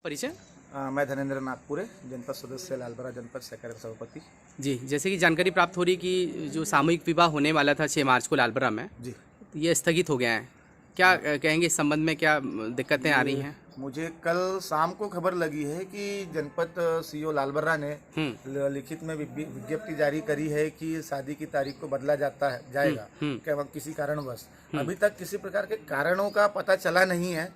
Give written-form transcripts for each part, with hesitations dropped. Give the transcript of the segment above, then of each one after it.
परिचय। मैं धनेंद्र नागपुरे, जनपद सदस्य लालबरा जनपद सहकारी सभापति। जी, जैसे कि जानकारी प्राप्त हो रही कि जो सामूहिक विवाह होने वाला था 6 मार्च को लालबरा में, जी। ये स्थगित हो गया है। क्या कहेंगे इस संबंध में, क्या दिक्कतें आ रही ये हैं? मुझे कल शाम को खबर लगी है कि जनपद सीओ लालबर्रा ने लिखित में विज्ञप्ति जारी करी है कि शादी की तारीख को बदला जाएगा क्या किसी कारणवश। अभी तक किसी प्रकार के कारणों का पता चला नहीं है।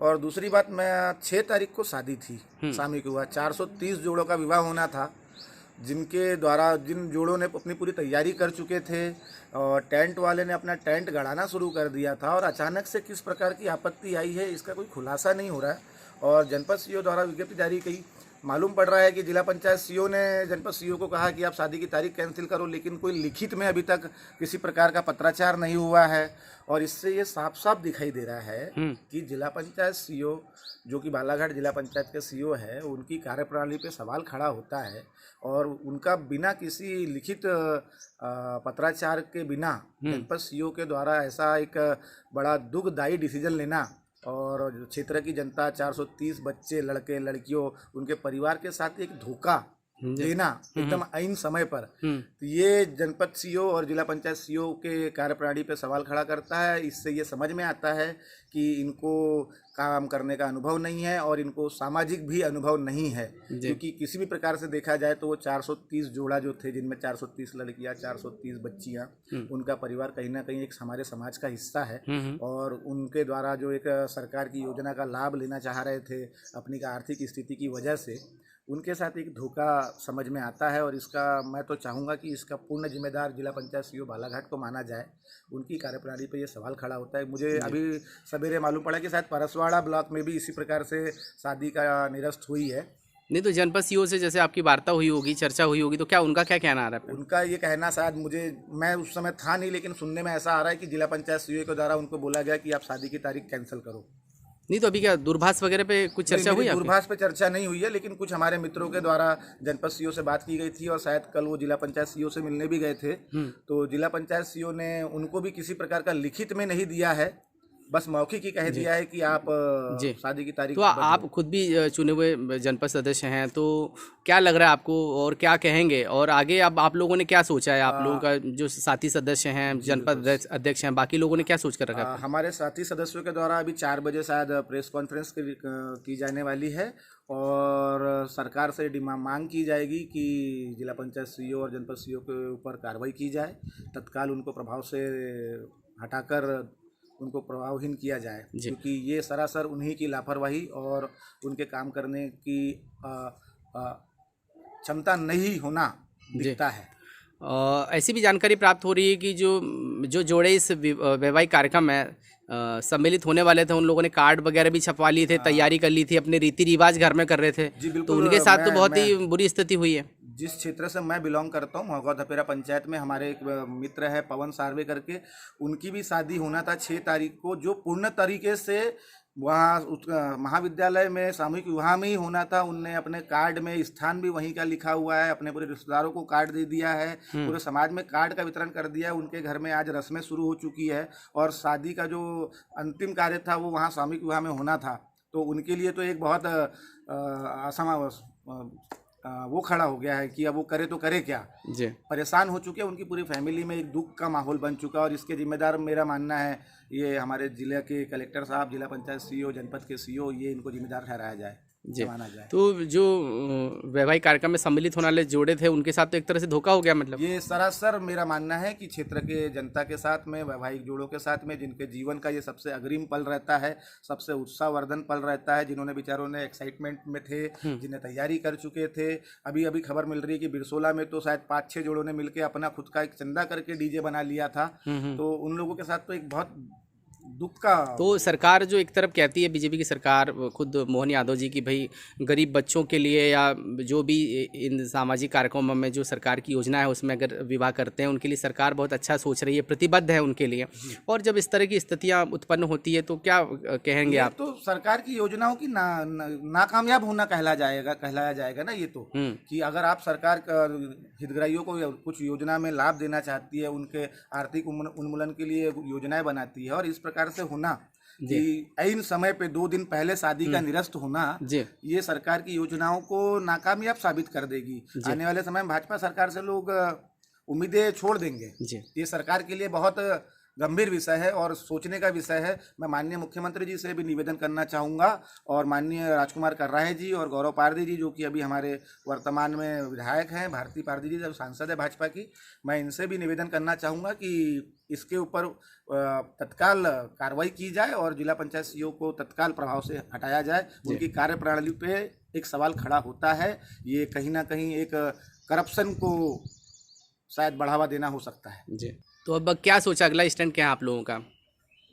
और दूसरी बात, मैं 6 तारीख को शादी थी, सामूहिक हुआ 430 जोड़ों का विवाह होना था, जिनके द्वारा जिन जोड़ों ने अपनी पूरी तैयारी कर चुके थे और टेंट वाले ने अपना टेंट गड़ाना शुरू कर दिया था और अचानक से किस प्रकार की आपत्ति आई है इसका कोई खुलासा नहीं हो रहा है। और जनपद सीओ द्वारा विज्ञप्ति जारी की, मालूम पड़ रहा है कि जिला पंचायत सीओ ने जनपद सीओ को कहा कि आप शादी की तारीख कैंसिल करो, लेकिन कोई लिखित में अभी तक किसी प्रकार का पत्राचार नहीं हुआ है। और इससे ये साफ साफ दिखाई दे रहा है कि जिला पंचायत सीओ, जो कि बालाघाट जिला पंचायत के सीओ है, उनकी कार्यप्रणाली पे सवाल खड़ा होता है और उनका बिना किसी लिखित पत्राचार के बिना जनपद सीओ के द्वारा ऐसा एक बड़ा दुखदायी डिसीजन लेना और क्षेत्र की जनता 430 बच्चे, लड़के लड़कियों, उनके परिवार के साथ एक धोखा देना एकदम ऐन समय पर, तो ये जनपद सीओ और जिला पंचायत सीओ के कार्यप्रणाली पे सवाल खड़ा करता है। इससे ये समझ में आता है कि इनको काम करने का अनुभव नहीं है और इनको सामाजिक भी अनुभव नहीं है, क्योंकि किसी भी प्रकार से देखा जाए तो वो 430 जोड़ा जो थे, जिनमें 430 लड़कियां, 430 बच्चियां, उनका परिवार कहीं ना कहीं एक हमारे समाज का हिस्सा है। और उनके द्वारा जो एक सरकार की योजना का लाभ लेना चाह रहे थे अपनी आर्थिक स्थिति की वजह से, उनके साथ एक धोखा समझ में आता है। और इसका मैं तो चाहूँगा कि इसका पूर्ण जिम्मेदार जिला पंचायत सीओ बालाघाट को माना जाए। उनकी कार्यप्रणाली पर यह सवाल खड़ा होता है। मुझे अभी सवेरे मालूम पड़ा कि शायद परसवाड़ा ब्लॉक में भी इसी प्रकार से शादी का निरस्त हुई है। नहीं तो जनपद सीओ से जैसे आपकी वार्ता हुई होगी, चर्चा हुई होगी, तो क्या उनका क्या कहना आ रहा है? उनका ये कहना, शायद मैं उस समय था नहीं, लेकिन सुनने में ऐसा आ रहा है कि जिला पंचायत सीओ के द्वारा उनको बोला गया कि आप शादी की तारीख कैंसिल करो। नहीं तो अभी क्या दूरभाष वगैरह पे कुछ चर्चा हुई? दूरभाष पे चर्चा नहीं हुई है, लेकिन कुछ हमारे मित्रों के द्वारा जनपद सीओ से बात की गई थी और शायद कल वो जिला पंचायत सीओ से मिलने भी गए थे। तो जिला पंचायत सीओ ने उनको भी किसी प्रकार का लिखित में नहीं दिया है, बस मौखिक ही कह दिया है कि आप शादी की तारीख। तो आप खुद भी चुने हुए जनपद सदस्य हैं, तो क्या लग रहा है आपको और क्या कहेंगे? और आगे अब आप लोगों ने क्या सोचा है? आप लोगों का जो साथी सदस्य हैं, जनपद अध्यक्ष हैं, बाकी लोगों ने क्या सोच कर रखा है? हमारे साथी सदस्यों के द्वारा अभी 4 बजे शायद प्रेस कॉन्फ्रेंस की जाने वाली है और सरकार से मांग की जाएगी कि जिला पंचायत सीओ और जनपद सीओ के ऊपर कार्रवाई की जाए, तत्काल उनको प्रभाव से हटाकर उनको प्रभावहीन किया जाए, क्योंकि ये सरासर उन्हीं की लापरवाही और उनके काम करने की क्षमता नहीं होना दिखता है। ऐसी भी जानकारी प्राप्त हो रही है कि जो जोड़े इस वैवाहिक कार्यक्रम में सम्मिलित होने वाले थे, उन लोगों ने कार्ड वगैरह भी छपवा लिए थे, तैयारी कर ली थी, अपने रीति रिवाज घर में कर रहे थे। तो उनके साथ तो बहुत ही बुरी स्थिति हुई है। जिस क्षेत्र से मैं बिलोंग करता हूँ, महोगा धपेरा पंचायत में हमारे एक मित्र है पवन सार्वे करके, उनकी भी शादी होना था 6 तारीख को, जो पूर्ण तरीके से वहाँ महाविद्यालय में सामूहिक विवाह में ही होना था। उनने अपने कार्ड में स्थान भी वहीं का लिखा हुआ है, अपने पूरे रिश्तेदारों को कार्ड दे दिया है, पूरे समाज में कार्ड का वितरण कर दिया है। उनके घर में आज रस्में शुरू हो चुकी है और शादी का जो अंतिम कार्य था वो वहाँ सामूहिक विवाह में होना था। तो उनके लिए तो एक बहुत वो खड़ा हो गया है कि अब वो करे तो करे क्या, परेशान हो चुके हैं। उनकी पूरी फैमिली में एक दुख का माहौल बन चुका है और इसके जिम्मेदार मेरा मानना है ये हमारे जिले के कलेक्टर साहब, जिला पंचायत सीओ, जनपद के सीओ, ये इनको जिम्मेदार ठहराया जाए, माना जाए। तो जो वैवाहिक कार्यक्रम में सम्मिलित होने वाले जोड़े थे, उनके साथ तो एक तरह से धोखा हो गया। मतलब ये सरासर मेरा मानना है कि क्षेत्र के जनता के साथ में, वैवाहिक जोड़ों के साथ में, जिनके जीवन का ये सबसे अग्रिम पल रहता है, सबसे उत्साहवर्धन पल रहता है, जिन्होंने बेचारों ने एक्साइटमेंट में थे, जिन्हें तैयारी कर चुके थे। अभी अभी खबर मिल रही है कि बिरसोला में तो शायद 5-6 जोड़ों ने मिलकर अपना खुद का एक चंदा करके डीजे बना लिया था। तो उन लोगों के साथ तो एक बहुत दुख का। तो सरकार जो एक तरफ कहती है, बीजेपी की सरकार, खुद मोहन यादव जी की, भाई गरीब बच्चों के लिए या जो भी इन सामाजिक कार्यक्रमों में जो सरकार की योजना है उसमें अगर विवाह करते हैं उनके लिए सरकार बहुत अच्छा सोच रही है, प्रतिबद्ध है उनके लिए। और जब इस तरह की स्थितियां उत्पन्न होती है तो क्या कहेंगे आप? तो सरकार की योजनाओं की नाकामयाब होना कहलाया जाएगा ना ये तो, कि अगर आप सरकार हितग्राहियों को कुछ योजना में लाभ देना चाहती है, उनके आर्थिक उन्मूलन के लिए योजनाएं बनाती है और इस प्रकार से होना कि ऐन समय पे 2 दिन पहले शादी का निरस्त होना जी ये सरकार की योजनाओं को नाकामयाब साबित कर देगी। आने वाले समय में भाजपा सरकार से लोग उम्मीदें छोड़ देंगे। जी ये सरकार के लिए बहुत गंभीर विषय है और सोचने का विषय है। मैं माननीय मुख्यमंत्री जी से भी निवेदन करना चाहूँगा और माननीय राजकुमार कर्राहे जी और गौरव पारदी जी जो कि अभी हमारे वर्तमान में विधायक हैं, भारती पारदी जी जो सांसद है भाजपा की, मैं इनसे भी निवेदन करना चाहूँगा कि इसके ऊपर तत्काल कार्रवाई की जाए और जिला पंचायत सीईओ को तत्काल प्रभाव से हटाया जाए। उनकी कार्यप्रणाली पे एक सवाल खड़ा होता है। ये कहीं ना कहीं एक करप्शन को शायद बढ़ावा देना हो सकता है। जी। तो अब क्या सोचा, अगला स्टैंड क्या है आप लोगों का?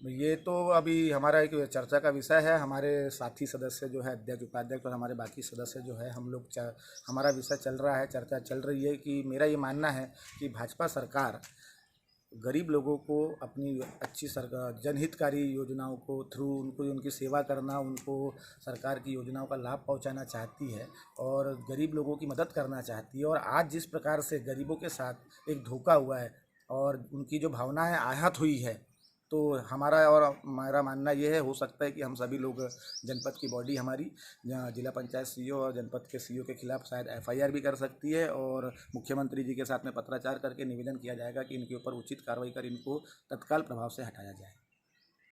ये तो अभी हमारा एक चर्चा का विषय है। हमारे साथी सदस्य जो है, अध्यक्ष उपाध्यक्ष और हमारे बाकी सदस्य जो है, हम लोग हमारा विषय चल रहा है, चर्चा चल रही है कि मेरा ये मानना है कि भाजपा सरकार गरीब लोगों को अपनी अच्छी सरकार जनहितकारी योजनाओं को थ्रू उनको उनकी सेवा करना, उनको सरकार की योजनाओं का लाभ पहुंचाना चाहती है और गरीब लोगों की मदद करना चाहती है। और आज जिस प्रकार से गरीबों के साथ एक धोखा हुआ है और उनकी जो भावनाएं आहत हुई है, तो हमारा मानना ये है, हो सकता है कि हम सभी लोग जनपद की बॉडी हमारी जिला पंचायत सीईओ और जनपद के सीईओ के खिलाफ शायद एफआईआर भी कर सकती है और मुख्यमंत्री जी के साथ में पत्राचार करके निवेदन किया जाएगा कि इनके ऊपर उचित कार्रवाई कर इनको तत्काल प्रभाव से हटाया जाए।